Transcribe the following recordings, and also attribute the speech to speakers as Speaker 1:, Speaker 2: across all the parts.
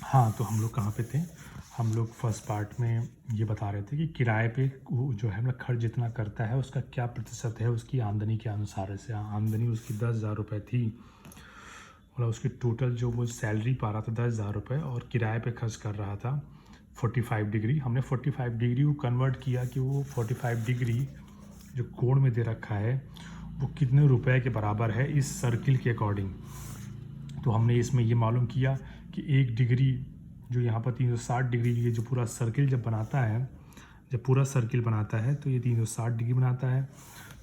Speaker 1: हाँ, तो हम लोग कहाँ पे थे? हम लोग फर्स्ट पार्ट में ये बता रहे थे कि किराए पे वो जो है ना खर्च जितना करता है उसका क्या प्रतिशत है उसकी आमदनी के अनुसार से। आमदनी उसकी 10,000 रुपये थी, मतलब उसकी टोटल जो वो सैलरी पा रहा था 10,000 रुपये, और किराए पे खर्च कर रहा था 45 डिग्री। हमने 45 डिग्री को कन्वर्ट किया कि वो 45 डिग्री जो कोण में दे रखा है वो कितने रुपए के बराबर है इस सर्किल के अकॉर्डिंग। तो हमने इसमें ये मालूम किया कि 1 डिग्री जो यहाँ पर 360 डिग्री ये जो पूरा सर्किल जब बनाता है, जब पूरा सर्किल बनाता है तो ये 360 डिग्री बनाता है।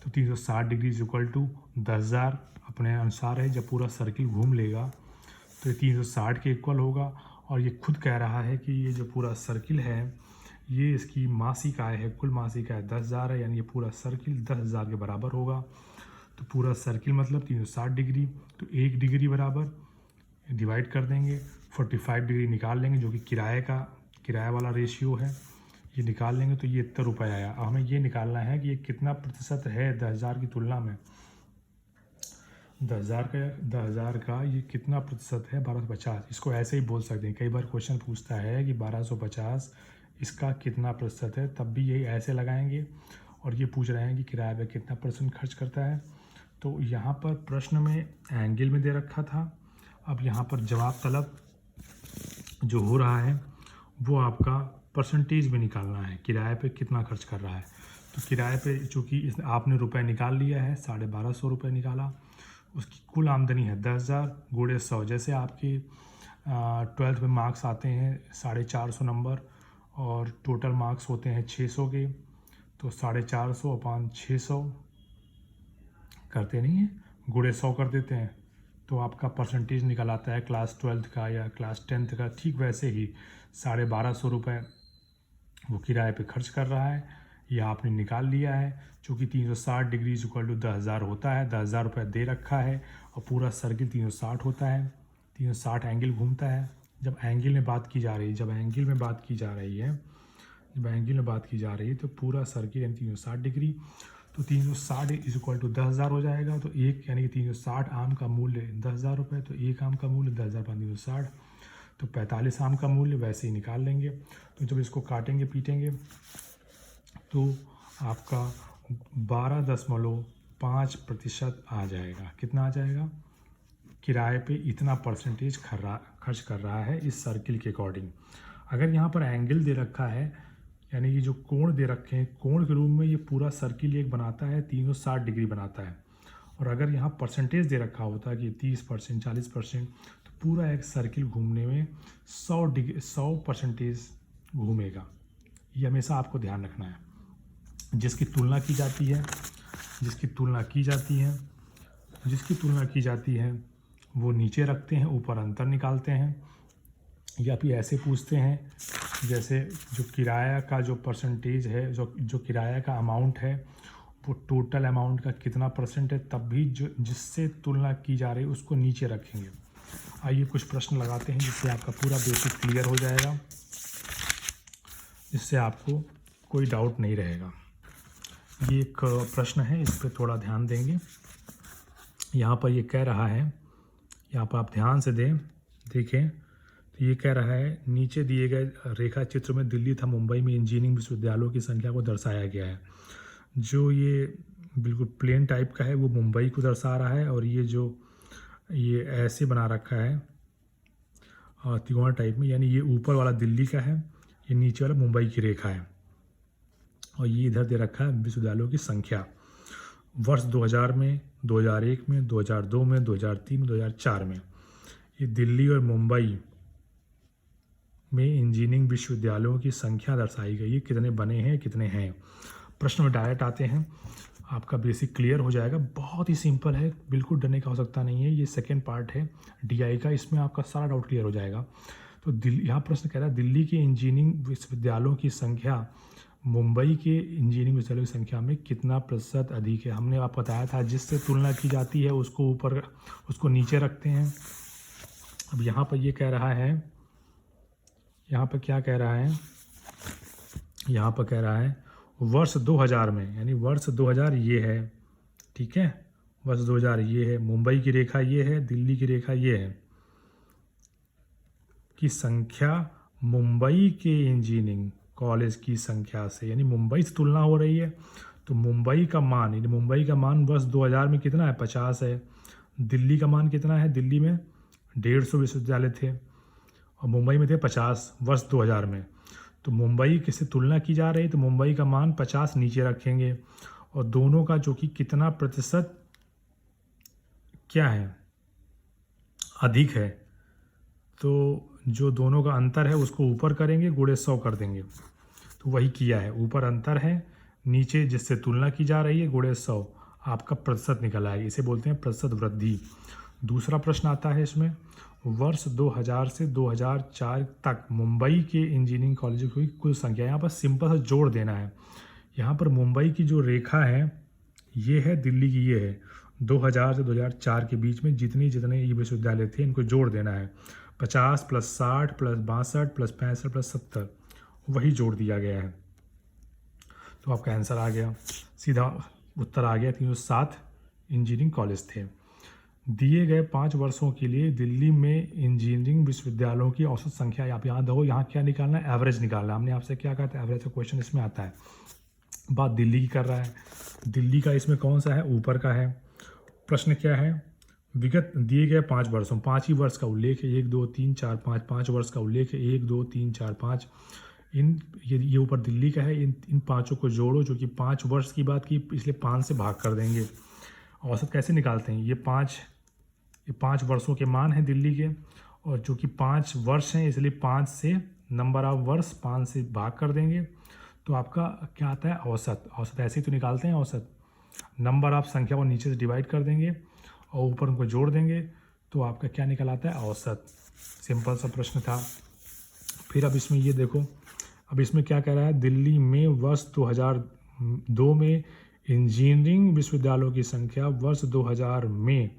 Speaker 1: तो 360 डिग्री इज इक्वल टू 10,000 अपने अनुसार है। जब पूरा सर्किल घूम लेगा तो ये 360 के इक्वल होगा। और ये खुद कह रहा है कि ये जो पूरा सर्किल है ये इसकी मासिक आय है, कुल मासिक आय 10,000 है, यानी ये पूरा सर्किल 10,000 के बराबर होगा। तो पूरा सर्किल मतलब 360 डिग्री, तो 1 डिग्री बराबर डिवाइड कर देंगे 45 डिग्री निकाल लेंगे जो कि किराया वाला रेशियो है, ये निकाल लेंगे तो ये इतना रुपये आया। अब हमें ये निकालना है कि ये कितना प्रतिशत है 10,000 की तुलना में। 10,000 का ये कितना प्रतिशत है 1250। इसको ऐसे ही बोल सकते हैं, कई बार क्वेश्चन पूछता है कि 1250 इसका कितना प्रतिशत है, तब भी यही ऐसे लगाएंगे। और ये पूछ रहे हैं कि किराए पे कितना परसेंट खर्च करता है, तो यहाँ पर प्रश्न में एंगल में दे रखा था। अब यहाँ पर जवाब तलब जो हो रहा है वो आपका परसेंटेज में निकालना है, किराए पे कितना खर्च कर रहा है। तो किराए पे चूँकि आपने रुपए निकाल लिया है, 1250 रुपये निकाला, उसकी कुल आमदनी है 10,000 गुणे 100। जैसे आपके 12th में मार्क्स आते हैं 450 नंबर और टोटल मार्क्स होते हैं 600 के, तो 450 अपॉन 600 करते नहीं हैं, गुणे 100 कर देते हैं, तो आपका परसेंटेज निकल आता है क्लास 12th का या क्लास 10th का। ठीक वैसे ही 1250 रुपये वो किराए पे खर्च कर रहा है, यह आपने निकाल लिया है। चूँकि 360 डिग्री इक्वल टू 10,000 होता है, 10,000 रुपये दे रखा है और पूरा सर्किल 360 होता है, 360 एंगल घूमता है। जब एंगल में बात की जा रही है, जब एंगल में बात की जा रही है तो पूरा सर्किल यानी 360 डिग्री, तो 360 इज इक्वल टू 10,000 हो जाएगा। तो एक यानी कि 360 आम का मूल्य 10,000 रुपये, तो एक आम का मूल्य 10,000 पर 360, तो 45 आम का मूल्य वैसे ही निकाल लेंगे। तो जब इसको काटेंगे पीटेंगे तो आपका 12.5% आ जाएगा। कितना आ जाएगा? किराए पे इतना परसेंटेज खर्च कर रहा है इस सर्किल के अकॉर्डिंग। अगर यहाँ पर एंगल दे रखा है, यानी कि जो कोण दे रखे हैं, कोण के रूप में ये पूरा सर्किल एक बनाता है 360 डिग्री बनाता है, और अगर यहाँ परसेंटेज दे रखा होता है कि 30% 40%, तो पूरा एक सर्किल घूमने में 100% घूमेगा। ये हमेशा आपको ध्यान रखना है। जिसकी तुलना की जाती है वो नीचे रखते हैं, ऊपर अंतर निकालते हैं, या फिर ऐसे पूछते हैं जैसे जो किराया का जो परसेंटेज है, जो किराया का अमाउंट है वो टोटल अमाउंट का कितना परसेंट है, तब भी जो जिससे तुलना की जा रही है उसको नीचे रखेंगे। आइए कुछ प्रश्न लगाते हैं जिससे आपका पूरा बेसिक क्लियर हो जाएगा, जिससे आपको कोई डाउट नहीं रहेगा। ये एक प्रश्न है, इस पर थोड़ा ध्यान देंगे। यहाँ पर ये कह रहा है, यहाँ पर आप ध्यान से देखें, तो ये कह रहा है नीचे दिए गए रेखा चित्र में दिल्ली तथा मुंबई में इंजीनियरिंग विश्वविद्यालयों की संख्या को दर्शाया गया है। जो ये बिल्कुल प्लेन टाइप का है वो मुंबई को दर्शा रहा है, और ये ऐसे बना रखा है त्रिकोण टाइप में, यानी ये ऊपर वाला दिल्ली का है, ये नीचे वाला मुंबई की रेखा है, और ये इधर दे रखा है विश्वविद्यालयों की संख्या वर्ष 2000 में, 2001 में, 2002 में, 2003 में, 2004 में। ये दिल्ली और मुंबई में इंजीनियरिंग विश्वविद्यालयों की संख्या दर्शाई गई है, कितने बने हैं, कितने हैं। प्रश्न में डायरेक्ट आते हैं, आपका बेसिक क्लियर हो जाएगा। बहुत ही सिंपल है, बिल्कुल डरने का आवश्यकता नहीं है। ये सेकेंड पार्ट है DI का, इसमें आपका सारा डाउट क्लियर हो जाएगा। तो यहाँ प्रश्न कह रहा है दिल्ली के इंजीनियरिंग विश्वविद्यालयों की संख्या मुंबई के इंजीनियरिंग विश्वविद्यालयों की संख्या में कितना प्रतिशत अधिक है। हमने आपको बताया था जिससे तुलना की जाती है उसको ऊपर, उसको नीचे रखते हैं। अब यहाँ पर ये कह रहा है, यहाँ पर क्या कह रहा है, यहाँ पर कह रहा है वर्ष 2000 में, यानी वर्ष 2000 ये है, ठीक है, वर्ष 2000 ये है, मुंबई की रेखा ये है, दिल्ली की रेखा ये है, की संख्या मुंबई के इंजीनियरिंग कॉलेज की संख्या से, यानी मुंबई से तुलना हो रही है। तो मुंबई का मान, यानी मुंबई का मान वर्ष 2000 में कितना है, 50 है। दिल्ली का मान कितना है, दिल्ली में 150 विश्वविद्यालय थे और मुंबई में थे 50 वर्ष 2000 में। तो मुंबई किससे तुलना की जा रही है, तो मुंबई का मान 50 नीचे रखेंगे और दोनों का जो कि कितना प्रतिशत क्या है, अधिक है, तो जो दोनों का अंतर है उसको ऊपर करेंगे, गुणे 100 कर देंगे। तो वही किया है, ऊपर अंतर है, नीचे जिससे तुलना की जा रही है गुणे 100, आपका प्रतिशत निकल आएगा। इसे बोलते हैं प्रतिशत वृद्धि। दूसरा प्रश्न आता है इसमें, वर्ष 2000 से 2004 तक मुंबई के इंजीनियरिंग कॉलेजों की कुल संख्या। यहाँ पर सिंपल सा जोड़ देना है। यहाँ पर मुंबई की जो रेखा है ये है, दिल्ली की ये है। 2000 से 2004 के बीच में जितने ये विश्वविद्यालय थे इनको जोड़ देना है। 50 + 60 + 62 + 65 + 70, वही जोड़ दिया गया है। तो आपका आंसर आ गया, सीधा उत्तर आ गया। 307 इंजीनियरिंग कॉलेज थे। दिए गए 5 वर्षों के लिए दिल्ली में इंजीनियरिंग विश्वविद्यालयों की औसत संख्या। आप याद हो, यहाँ क्या निकालना है, एवरेज निकालना है। हमने आपसे क्या कहा था, एवरेज का क्वेश्चन इसमें आता है। बात दिल्ली की कर रहा है, दिल्ली का इसमें कौन सा है, ऊपर का है। प्रश्न क्या है, विगत दिए गए 5 वर्षों, 5 ही वर्ष का उल्लेख है, 1 2 3 4 5, 5 वर्ष का उल्लेख है, 1 2 3 4 5। ये ऊपर दिल्ली का है, इन पाँचों को जोड़ो, जो कि 5 वर्ष की बात की, इसलिए 5 से भाग कर देंगे। औसत कैसे निकालते हैं, ये 5 वर्षों के मान हैं दिल्ली के, और जो कि 5 वर्ष हैं इसलिए 5 से नंबर ऑफ वर्ष 5 से भाग कर देंगे। तो आपका क्या आता है, औसत। औसत ऐसे ही तो निकालते हैं, औसत नंबर ऑफ संख्या को नीचे से डिवाइड कर देंगे और ऊपर उनको जोड़ देंगे, तो आपका क्या निकल आता है, औसत। सिंपल सा प्रश्न था। फिर अब इसमें ये देखो, अब इसमें क्या कह रहा है, दिल्ली में वर्ष 2002 में इंजीनियरिंग विश्वविद्यालयों की संख्या वर्ष 2000 में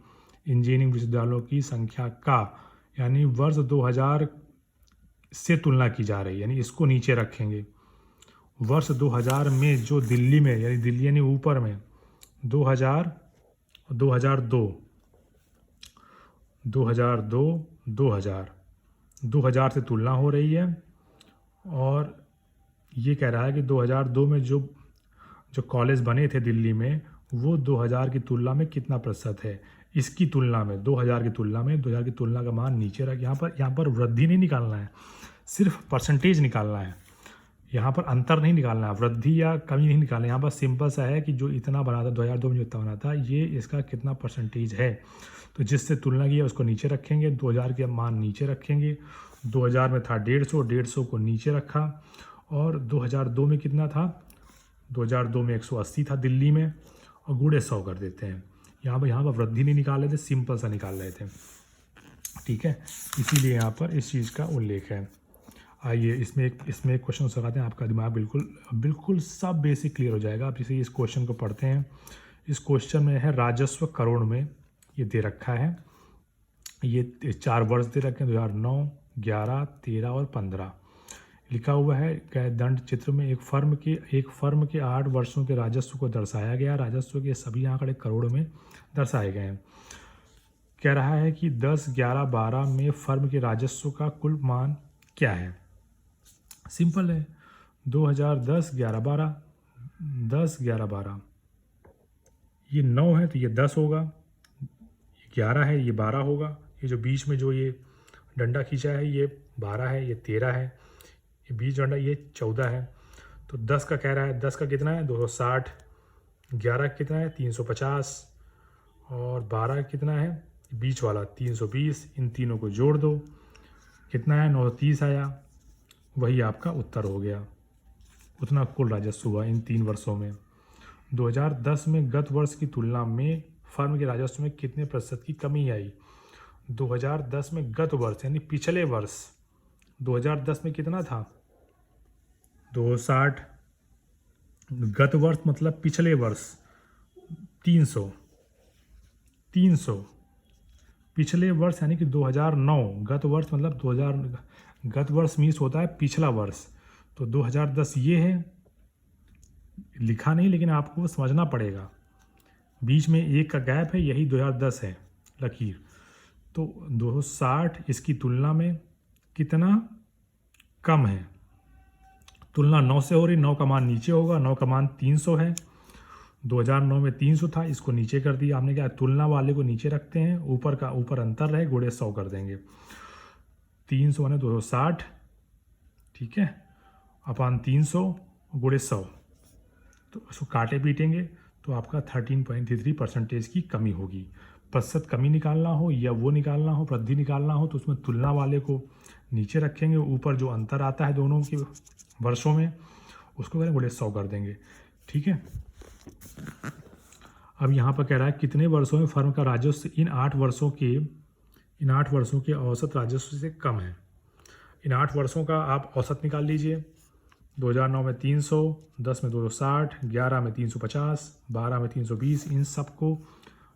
Speaker 1: इंजीनियरिंग विश्वविद्यालयों की संख्या का, यानी वर्ष 2000 से तुलना की जा रही है, यानी इसको नीचे रखेंगे। वर्ष 2000 में जो दिल्ली में, यानी दिल्ली यानी ऊपर में 2000 और 2000 से तुलना हो रही है। और ये कह रहा है कि 2002 में जो कॉलेज बने थे दिल्ली में, वो 2000 की तुलना में कितना प्रतिशत है। इसकी तुलना में 2000 की तुलना का मान नीचे रख। यहाँ पर वृद्धि नहीं निकालना है, सिर्फ परसेंटेज निकालना है। यहाँ पर अंतर नहीं निकालना है, वृद्धि या कमी नहीं निकालना है। यहाँ पर सिंपल सा है कि जो इतना बना था 2002 में, जो इतना बना था, ये इसका कितना परसेंटेज है। तो जिससे तुलना की है उसको नीचे रखेंगे, 2000 के मान नीचे रखेंगे। 2000 में था 150 को नीचे रखा, और 2002 में कितना था, 2002 में 180 था दिल्ली में, और गुणे 100 कर देते हैं। यहाँ पर वृद्धि नहीं निकाल रहे थे, सिंपल सा निकाल रहे थे, ठीक है। इसीलिए यहाँ पर इस चीज़ का उल्लेख है। आइए इसमें एक क्वेश्चन लगाते हैं, आपका दिमाग बिल्कुल सब बेसिक क्लियर हो जाएगा। आप इसे इस क्वेश्चन को पढ़ते हैं। इस क्वेश्चन में है राजस्व करोड़ में, ये दे रखा है। ये 4 वर्ष दे रखे हैं, 2009, 11, 13 और 15। लिखा हुआ है दंड चित्र में एक फर्म के 8 वर्षों के राजस्व को दर्शाया गया। राजस्व के सभी आंकड़े करोड़ में दर्शाए गए हैं। कह रहा है कि 10, 11, 12 में फर्म के राजस्व का कुल मान क्या है। सिंपल है, 2010, 11, 12, 10, 11, 12, ये 9 है तो ये 10 होगा, ये 11 है ये 12 होगा, ये जो बीच में जो ये डंडा खींचा है ये 12 है, ये 13 है, ये बीच डंडा ये 14 है। तो 10 का कह रहा है, 10 का कितना है 260, 11 का कितना है 350, और 12 का कितना है बीच वाला 320। इन तीनों को जोड़ दो, कितना है 930 आया, वही आपका उत्तर हो गया। उतना कुल राजस्व हुआ इन 3 वर्षों में। 2010 में गत वर्ष की तुलना में फर्म के राजस्व में कितने प्रतिशत की कमी आई। 2010 में गत वर्ष यानी पिछले वर्ष, 2010 में कितना था 260, गत वर्ष मतलब पिछले वर्ष 300, पिछले वर्ष यानी कि 2009, गत वर्ष मतलब 2000, गत वर्ष मीन्स होता है पिछला वर्ष। तो 2010 ये है, लिखा नहीं लेकिन आपको समझना पड़ेगा, बीच में एक का गैप है, यही 2010 है लकीर। तो 260 इसकी तुलना में कितना कम है। तुलना 9 से हो रही, 9 का मान नीचे होगा, 9 का मान 300 है। 2009 में 300 था, इसको नीचे कर दिया हमने। क्या, तुलना वाले को नीचे रखते हैं, ऊपर अंतर रहे, गुणे 100 कर देंगे। 300 माने 260, ठीक है, अपान 300 गुणे 100, तो उसको काटे पीटेंगे तो आपका 13.33% की कमी होगी। प्रतिशत कमी निकालना हो या वो निकालना हो, वृद्धि निकालना हो, तो उसमें तुलना वाले को नीचे रखेंगे, ऊपर जो अंतर आता है दोनों के वर्षों में उसको करें गुणे 100 कर देंगे, ठीक है। अब यहाँ पर कह रहा है कितने वर्षों में फर्म का राजस्व इन 8 वर्षों के औसत राजस्व से कम है। इन 8 वर्षों का आप औसत निकाल लीजिए। 2009 में 300, 10 में 260, 11 में 350, 12 में 320, इन सबको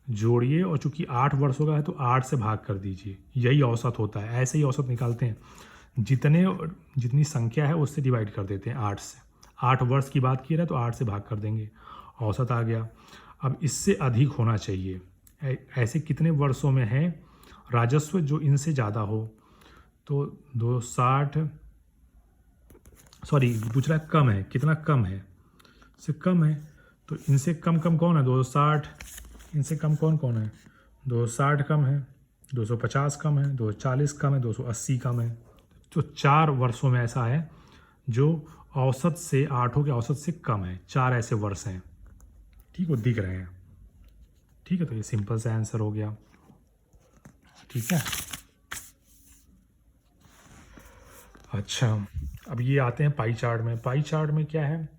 Speaker 1: जोड़िए और चूंकि 8 वर्षों का है तो 8 से भाग कर दीजिए, यही औसत होता है। ऐसे ही औसत निकालते हैं, जितनी संख्या है उससे डिवाइड कर देते हैं 8 से। 8 वर्ष की बात की रहा तो 8 से भाग कर देंगे, औसत आ गया। अब इससे अधिक होना चाहिए, ऐसे कितने वर्षों में है राजस्व जो इनसे ज़्यादा हो, तो 260, सॉरी पूछ रहा है कम है, कितना कम है, से कम है तो इनसे कम कौन है, 260, इनसे कम कौन है, 260 कम है, 250 कम है, 240 कम है, 280 कम है। तो 4 वर्षों में ऐसा है जो औसत से, 8 के औसत से कम है। 4 ऐसे वर्ष हैं, ठीक, वो दिख रहे हैं, ठीक है। तो ये सिंपल सा आंसर हो गया, ठीक है। अच्छा, अब ये आते हैं पाई चार्ट में। पाई चार्ट में क्या है,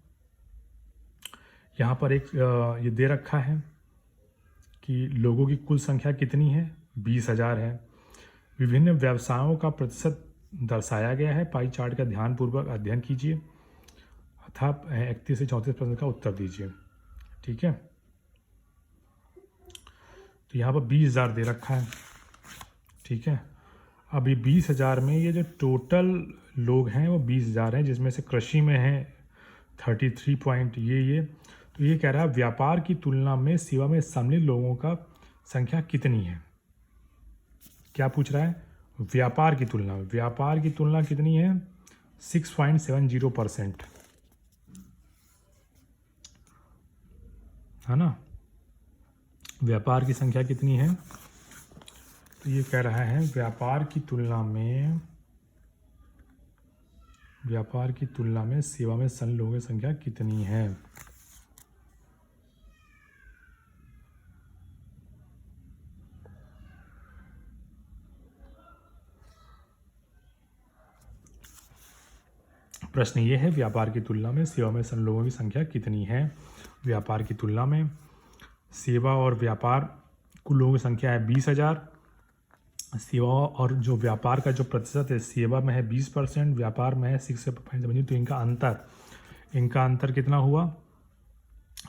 Speaker 1: यहाँ पर एक ये दे रखा है कि लोगों की कुल संख्या कितनी है, 20,000 है। विभिन्न व्यवसायों का प्रतिशत दर्शाया गया है। पाई चार्ट का ध्यानपूर्वक अध्ययन कीजिए तथा 31 से 34% का उत्तर दीजिए, ठीक है। तो यहाँ पर 20,000 दे रखा है, ठीक है। अब ये 20,000 में ये जो टोटल लोग हैं वो 20,000 हैं, जिसमें से कृषि में है 33 पॉइंट ये। तो ये कह रहा है व्यापार की तुलना में सेवा में सम्मिलित लोगों का संख्या कितनी है। क्या पूछ रहा है, व्यापार की तुलना कितनी है, 6.70%, है ना। व्यापार की संख्या कितनी है, तो ये कह रहा है व्यापार की तुलना में सेवा में संलग्न लोगों की संख्या कितनी है। प्रश्न ये है व्यापार की तुलना में सेवा में संलग्न लोगों की संख्या कितनी है। व्यापार की तुलना में सेवा और व्यापार कुल लोगों की संख्या है 20,000। सेवा और जो व्यापार का जो प्रतिशत है, सेवा में है 20%, व्यापार में है 6.70, तो इनका अंतर कितना हुआ,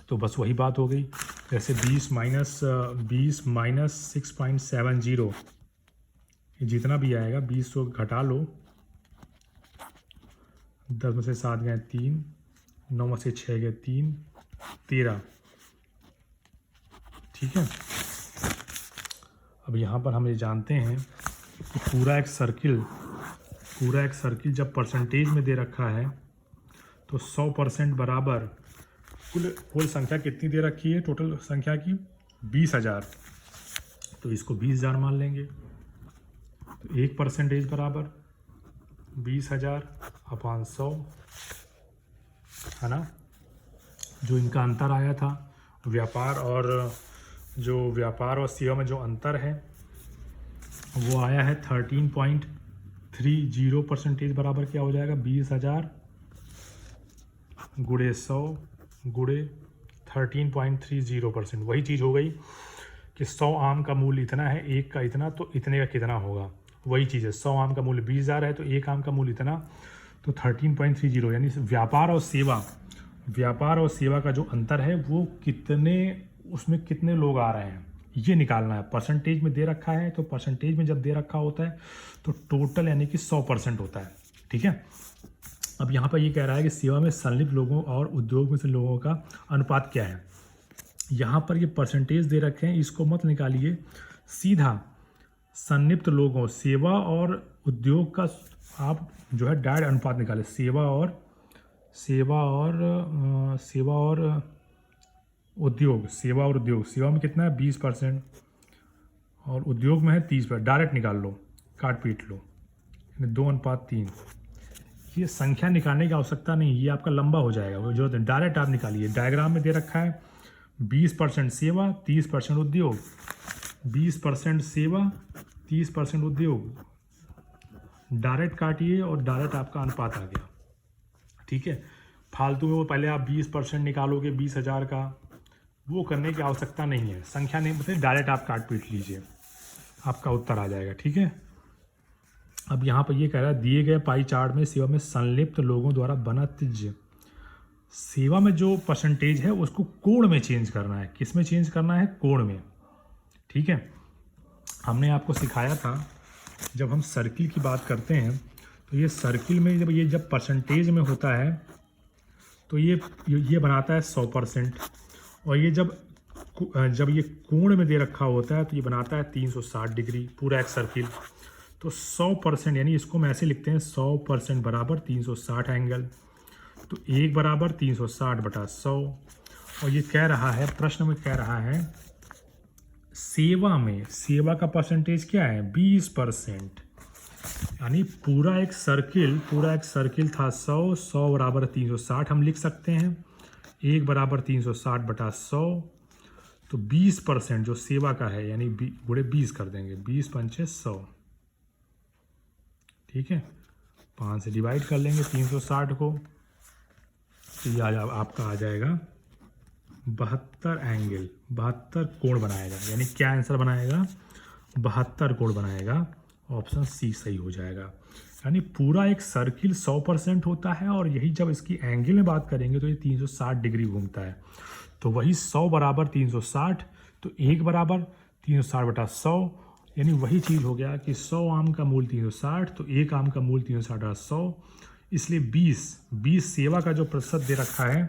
Speaker 1: तो बस वही बात हो गई। जैसे 20 माइनस 6.70, जितना भी आएगा 20 को घटा लो, 10 में से 7 गए 3, 9 में से 6 गए 3, 13, ठीक है। अब यहाँ पर हम ये जानते हैं कि पूरा एक सर्किल जब परसेंटेज में दे रखा है तो 100% बराबर कुल संख्या कितनी दे रखी है, टोटल संख्या की 20,000, तो इसको 20,000 मान लेंगे। तो 1% बराबर 20,000 अपान 100, है ना। जो इनका अंतर आया था व्यापार और सेवा में जो अंतर है वो आया है 13.30% बराबर क्या हो जाएगा, 20,000 गुणे 100 गुणे 13.30%। वही चीज़ हो गई कि 100 आम का मूल्य इतना है, एक का इतना, तो इतने का कितना होगा, वही चीज़ है। 100 आम का मूल्य 20,000 है तो एक आम का मूल्य इतना, तो 13.30, यानी व्यापार और सेवा का जो अंतर है वो उसमें कितने लोग आ रहे हैं ये निकालना है। परसेंटेज में दे रखा है तो परसेंटेज में जब दे रखा होता है तो टोटल यानी कि 100% होता है, ठीक है। अब यहाँ पर ये कह रहा है कि सेवा में संलिप्त लोगों और उद्योग में से लोगों का अनुपात क्या है। यहाँ पर ये परसेंटेज दे रखे हैं, इसको मत निकालिए, सीधा संनिप्त लोगों, सेवा और उद्योग का आप जो है डायरेक्ट अनुपात निकालें। सेवा और उद्योग, सेवा में कितना है 20% और उद्योग में है 30%। डायरेक्ट निकाल लो, काट पीट लो, 2:3। ये संख्या निकालने की आवश्यकता नहीं, ये आपका लंबा हो जाएगा, वो जरूरत नहीं। डायरेक्ट आप निकालिए। डायग्राम में दे रखा है 20% सेवा, 30% उद्योग। 20% सेवा, 30% उद्योग। डायरेक्ट काटिए और डायरेक्ट आपका अनुपात आ गया। ठीक है, फालतू में वो पहले आप 20% निकालोगे 20,000 का, वो करने की आवश्यकता नहीं है। संख्या नहीं बताइए, डायरेक्ट आप काट पीट लीजिए, आपका उत्तर आ जाएगा। ठीक है, अब यहाँ पर ये कह रहा है दिए गए पाई चार्ट में सेवा में संलिप्त लोगों द्वारा बना त्रिज्य। सेवा में जो परसेंटेज है उसको कोण में चेंज करना है। किस में चेंज करना है? कोण में। ठीक है, हमने आपको सिखाया था जब हम सर्किल की बात करते हैं तो ये सर्किल में जब परसेंटेज में होता है तो ये बनाता है 100%, और ये जब ये कोण में दे रखा होता है तो ये बनाता है 360 डिग्री, पूरा एक सर्किल। तो 100% यानी इसको हम ऐसे लिखते हैं 100% बराबर 360 एंगल। तो 1 बराबर 360/100। और ये कह रहा है, प्रश्न में कह रहा है सेवा का परसेंटेज क्या है? 20%। यानी पूरा एक सर्किल था 100 बराबर 360 हम लिख सकते हैं। 1 बराबर 360/100। तो 20% जो सेवा का है यानी गुणे 20 कर देंगे, 20 पंचे 100। ठीक है, 5 से डिवाइड कर लेंगे 360 को, तो ये आपका आ जाएगा 72 एंगल, 72 कोण बनाएगा। यानी क्या आंसर बनाएगा? 72 कोण बनाएगा। ऑप्शन सी सही हो जाएगा। यानी पूरा एक सर्किल 100% होता है और यही जब इसकी एंगल में बात करेंगे तो ये 360 डिग्री घूमता है। तो वही 100 बराबर 360, तो 1 बराबर 360/100, यानी वही चीज़ हो गया कि 100 आम का मूल 360, तो 1 आम का मूल 360/100। इसलिए 20 सेवा का जो प्रतिशत दे रखा है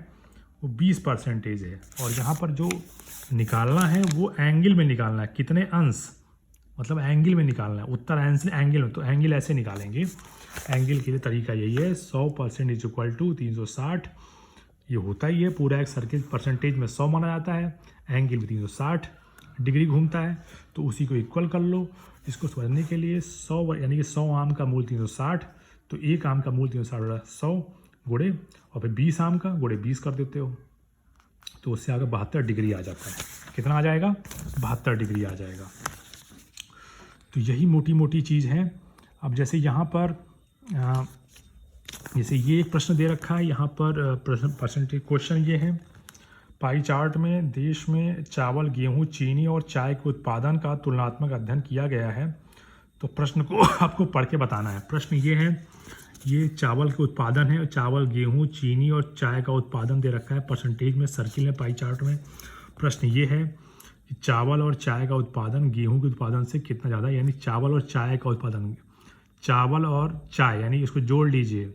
Speaker 1: वो 20% है। और यहाँ पर जो निकालना है वो एंगल में निकालना है। कितने अंश? मतलब एंगल में निकालना है। उत्तर एंगल में, तो एंगल ऐसे निकालेंगे। एंगल के लिए तरीका यही है, 100% = 360। ये होता ही है, पूरा एक सर्किल परसेंटेज में 100 माना जाता है, एंगल में 360 डिग्री घूमता है, तो उसी को इक्वल कर लो। इसको समझने के लिए 100 यानी कि 100 आम का मूल 360, तो 1 आम का मूल 360/100 गुणे और फिर 20 आम का गुणे 20 कर देते हो, तो उससे आगे 72 डिग्री आ जाता है। कितना आ जाएगा? 72 डिग्री आ जाएगा। तो यही मोटी मोटी चीज़ है। अब जैसे यहाँ पर जैसे ये एक प्रश्न दे रखा है, यहाँ पर परसेंटेज क्वेश्चन ये है, पाई चार्ट में देश में चावल, गेहूं, चीनी और चाय के उत्पादन का तुलनात्मक अध्ययन किया गया है। तो प्रश्न को आपको पढ़ के बताना है। प्रश्न ये है, ये चावल के उत्पादन है, चावल, गेहूं, चीनी और चाय का उत्पादन दे रखा है परसेंटेज में, सर्किल में, पाई चार्ट में। प्रश्न ये है कि चावल और चाय का उत्पादन गेहूं के उत्पादन से कितना ज़्यादा, यानी चावल और चाय का उत्पादन, चावल और चाय यानी इसको जोड़ लीजिए,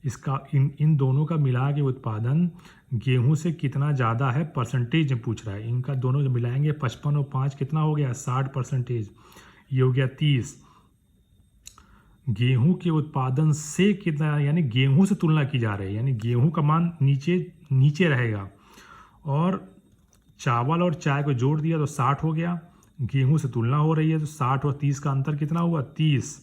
Speaker 1: इसका इन दोनों का मिला के उत्पादन गेहूं से कितना ज़्यादा है परसेंटेज में पूछ रहा है। इनका दोनों मिलाएंगे 55 और 5 कितना हो गया? 60%। ये हो गया 30। गेहूं के उत्पादन से कितना, यानी गेहूं से तुलना की जा रही है, यानी गेहूं का मान नीचे रहेगा, और चावल और चाय को जोड़ दिया तो 60 हो गया। गेहूं से तुलना हो रही है तो 60 और 30 का अंतर कितना हुआ? 30।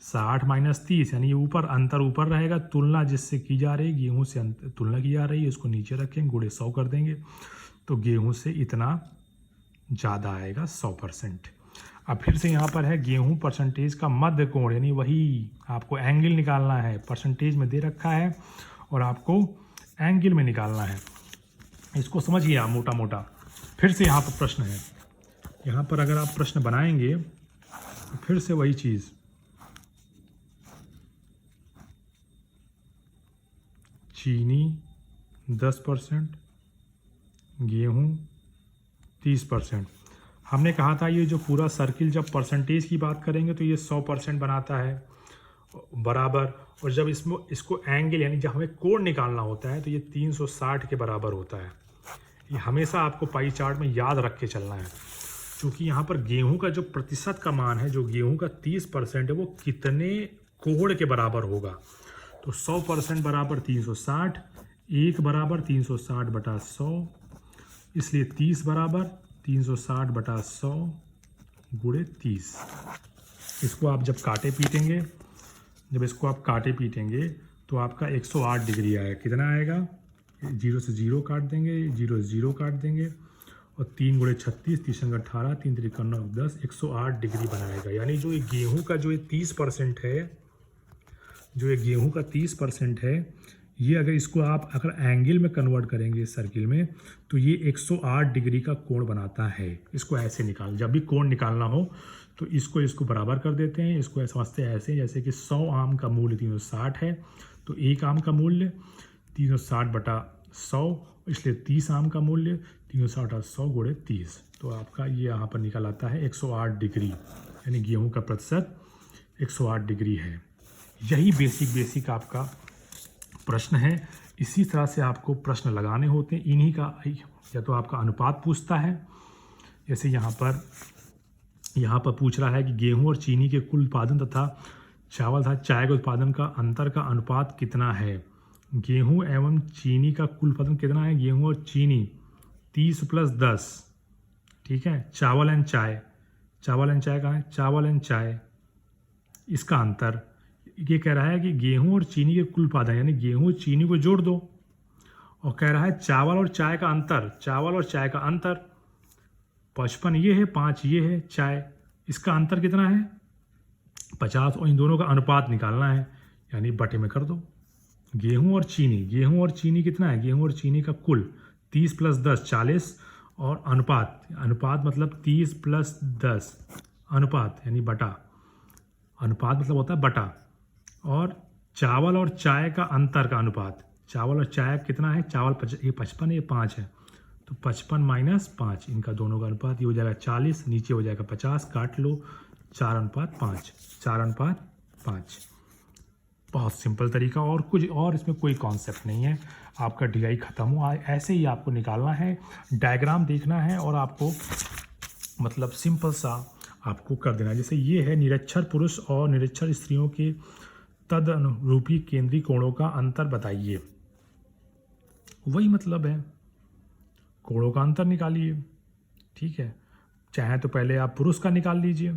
Speaker 1: 60 - 30 यानी ये अंतर ऊपर रहेगा। तुलना जिससे की जा रही है, गेहूं से तुलना की जा रही है, इसको नीचे रखेंगे, गुणे 100 कर देंगे, तो गेहूं से इतना ज़्यादा आएगा 100%। अब फिर से यहाँ पर है गेहूं परसेंटेज का मध्य कोण, यानी वही आपको एंगल निकालना है। परसेंटेज में दे रखा है और आपको एंगल में निकालना है। इसको समझिए आप मोटा मोटा। फिर से यहाँ पर प्रश्न है, यहाँ पर अगर आप प्रश्न बनाएंगे तो फिर से वही चीज़, चीनी 10%, गेहूं 30%। हमने कहा था ये जो पूरा सर्किल जब परसेंटेज की बात करेंगे तो ये 100% बनाता है बराबर, और जब इसको एंगल यानी जब हमें कोण निकालना होता है तो ये 360 के बराबर होता है। ये हमेशा आपको पाई चार्ट में याद रख के चलना है। क्योंकि यहाँ पर गेहूं का जो प्रतिशत का मान है, जो गेहूं का 30% है, वो कितने कोहड़ के बराबर होगा। तो 100% बराबर 360, 1 बराबर 360 बटा 100, इसलिए 30 बराबर 360 बटा 100 गुणे 30। इसको आप जब काटे पीटेंगे, जब इसको आप काटे पीटेंगे तो आपका 108 डिग्री आएगा। कितना आएगा? 0 से 0 काट देंगे, 0 से 0 काट देंगे, और 3 गुणे 36, 3 18, 3 त्रिक 9 10, 108 डिग्री बनाएगा। यानी जो ये गेहूं का जो ये 30% है, जो ये गेहूं का 30% है, ये अगर इसको आप अगर एंगल में कन्वर्ट करेंगे सर्किल में, तो ये 108 डिग्री का कोण बनाता है। इसको ऐसे निकाल, जब भी कोण निकालना हो तो इसको बराबर कर देते हैं। इसको समझते हैं ऐसे, जैसे कि 100 आम का मूल्य 360 है, तो 1 आम का मूल्य 360 बटा 100, इसलिए 30 आम का मूल्य 360 बटा 100 गुणे 30। तो आपका ये यहाँ पर निकल आता है 108 डिग्री, यानी गेहूं का प्रतिशत 108 डिग्री है। यही बेसिक आपका प्रश्न है। इसी तरह से आपको प्रश्न लगाने होते हैं। इन्हीं का या तो आपका अनुपात पूछता है, जैसे यहाँ पर पूछ रहा है कि गेहूं और चीनी के कुल उत्पादन तथा चावल तथा चाय के उत्पादन का अंतर का अनुपात कितना है। गेहूं एवं चीनी का कुल उत्पादन कितना है? गेहूं और चीनी 30 + 10, ठीक है। चावल एंड चाय कहाँ है? चावल एंड चाय, इसका अंतर ये कह रहा है कि गेहूं और चीनी के कुल उत्पादन, यानी गेहूं और चीनी को जोड़ दो, और कह रहा है चावल और चाय का अंतर 55 ये है, 5 ये है चाय, इसका अंतर कितना है? 50, और इन दोनों का अनुपात निकालना है, यानी बटे में कर दो। गेहूं और चीनी कितना है? गेहूं और चीनी का कुल 30 + 10 40, और अनुपात मतलब 30 + 10 अनुपात, यानी बटा, अनुपात मतलब होता है बटा। और चावल और चाय का अंतर का अनुपात, चावल और चाय कितना है? चावल ये 55, ये 5 है, तो 55 - 5, इनका दोनों का अनुपात ये हो जाएगा 40, नीचे हो जाएगा 50, काट लो, 4:5, 4:5। बहुत सिंपल तरीका, और कुछ और इसमें कोई कॉन्सेप्ट नहीं है। आपका DI ख़त्म हुआ, ऐसे ही आपको निकालना है, डायग्राम देखना है, और आपको मतलब सिंपल सा आपको कर देना है। जैसे ये है, निरक्षर पुरुष और निरक्षर स्त्रियों के तदनुरूपी केंद्रीय कोणों का अंतर बताइए। वही मतलब है, कोणों का अंतर निकालिए, ठीक है। चाहे तो पहले आप पुरुष का निकाल लीजिए,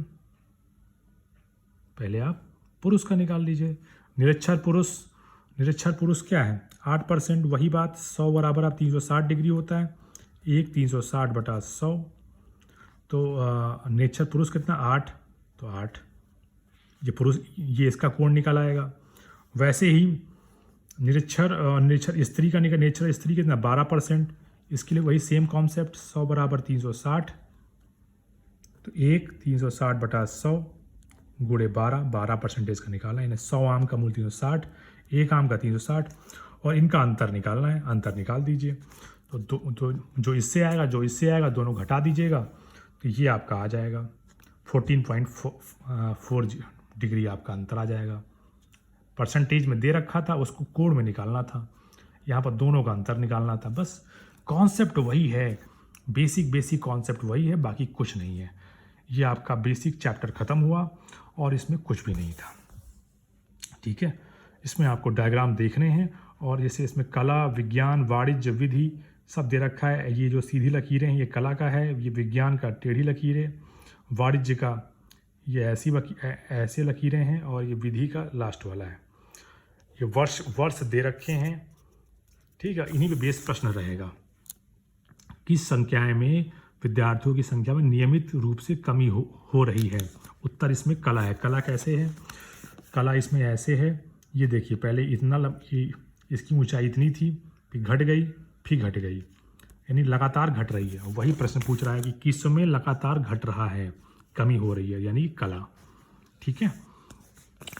Speaker 1: निरक्षर पुरुष क्या है? 8%, वही बात, 100 बराबर आप 360 डिग्री होता है, 1 360 बटा 100, तो निरक्षर पुरुष कितना? 8, तो 8 ये पुरुष, ये इसका कोण निकल आएगा। वैसे ही निरक्षर स्त्री का निरक्षर स्त्री कितना? 12%, इसके लिए वही सेम कॉन्सेप्ट, 100 बराबर 360, तो 1 360 बटा 100 गुणे 12% का निकालना है। 100 आम का मूल्य 360, 1 आम का 360, और इनका अंतर निकालना है। अंतर निकाल दीजिए, तो जो इससे आएगा दोनों घटा दीजिएगा, तो ये आपका आ जाएगा 14.4 डिग्री आपका अंतर आ जाएगा। परसेंटेज में दे रखा था, उसको कोण में निकालना था, यहाँ पर दोनों का अंतर निकालना था। बस कॉन्सेप्ट वही है, बेसिक कॉन्सेप्ट वही है, बाकी कुछ नहीं है। ये आपका बेसिक चैप्टर ख़त्म हुआ, और इसमें कुछ भी नहीं था, ठीक है। इसमें आपको डायग्राम देखने हैं, और जैसे इसमें कला, विज्ञान, वाणिज्य, विधि सब दे रखा है। ये जो सीधी लकीरें हैं ये कला का है, ये विज्ञान का टेढ़ी लकीरें, वाणिज्य का ये ऐसे लकीरें हैं, और ये विधि का लास्ट वाला है। ये वर्ष दे रखे हैं, ठीक है। इन्हीं पे बेस प्रश्न रहेगा। किस संख्याएं में विद्यार्थियों की संख्या में नियमित रूप से कमी हो रही है? उत्तर इसमें कला है। कला कैसे है? कला इसमें ऐसे है, ये देखिए, पहले इसकी ऊंचाई इतनी थी, फिर घट गई, यानी लगातार घट रही है। वही प्रश्न पूछ रहा है कि किस में लगातार घट रहा है, कमी हो रही है, यानी कला, ठीक है।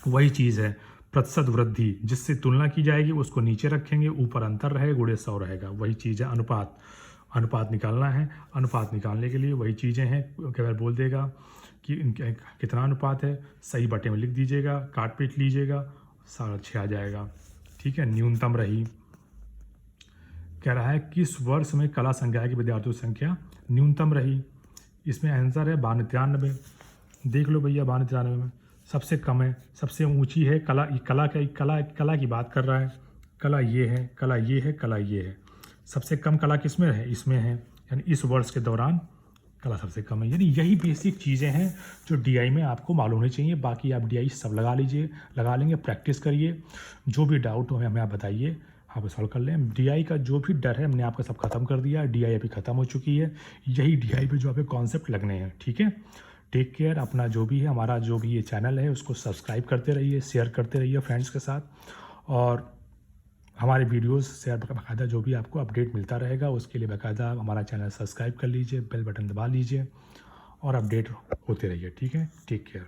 Speaker 1: वही चीज़ है प्रतिशत वृद्धि, जिससे तुलना की जाएगी उसको नीचे रखेंगे, ऊपर अंतर रहेगा, गुणे 100 रहेगा। वही चीज़ है अनुपात निकालना है। अनुपात निकालने के लिए वही चीज़ें हैं, कई बार बोल देगा कि कितना अनुपात है, सही बटे में लिख दीजिएगा, काट पीट लीजिएगा, 6.5 आ जाएगा, ठीक है। न्यूनतम रही, कह रहा है किस वर्ष में कला संकाय की विद्यार्थियों की संख्या न्यूनतम रही। इसमें आंसर है 92। देख लो भैया, 92 में सबसे कम है, सबसे ऊंची है कला। कला की बात कर रहा है। कला ये है, कला ये है, कला ये है। सबसे कम कला किसमें है? इसमें है, यानी इस वर्ष के दौरान कला सबसे कम है। यानी यही बेसिक चीज़ें हैं जो डीआई में आपको मालूम होनी चाहिए। बाकी आप डीआई सब लगा लीजिए, लगा लेंगे, प्रैक्टिस करिए। जो भी डाउट हो हमें आप बताइए, आप सॉल्व कर लें। डीआई का जो भी डर है हमने आपका सब खत्म कर दिया। डीआई अभी ख़त्म हो चुकी है। यही डीआई पे जो आपके कॉन्सेप्ट लगने हैं, ठीक है। Take care. अपना जो भी है, हमारा जो भी ये चैनल है उसको सब्सक्राइब करते रहिए, शेयर करते रहिए फ्रेंड्स के साथ, और हमारे वीडियोस से बाकायदा जो भी आपको अपडेट मिलता रहेगा उसके लिए बाकायदा हमारा चैनल सब्सक्राइब कर लीजिए, बेल बटन दबा लीजिए और अपडेट होते रहिए, ठीक है। Take care.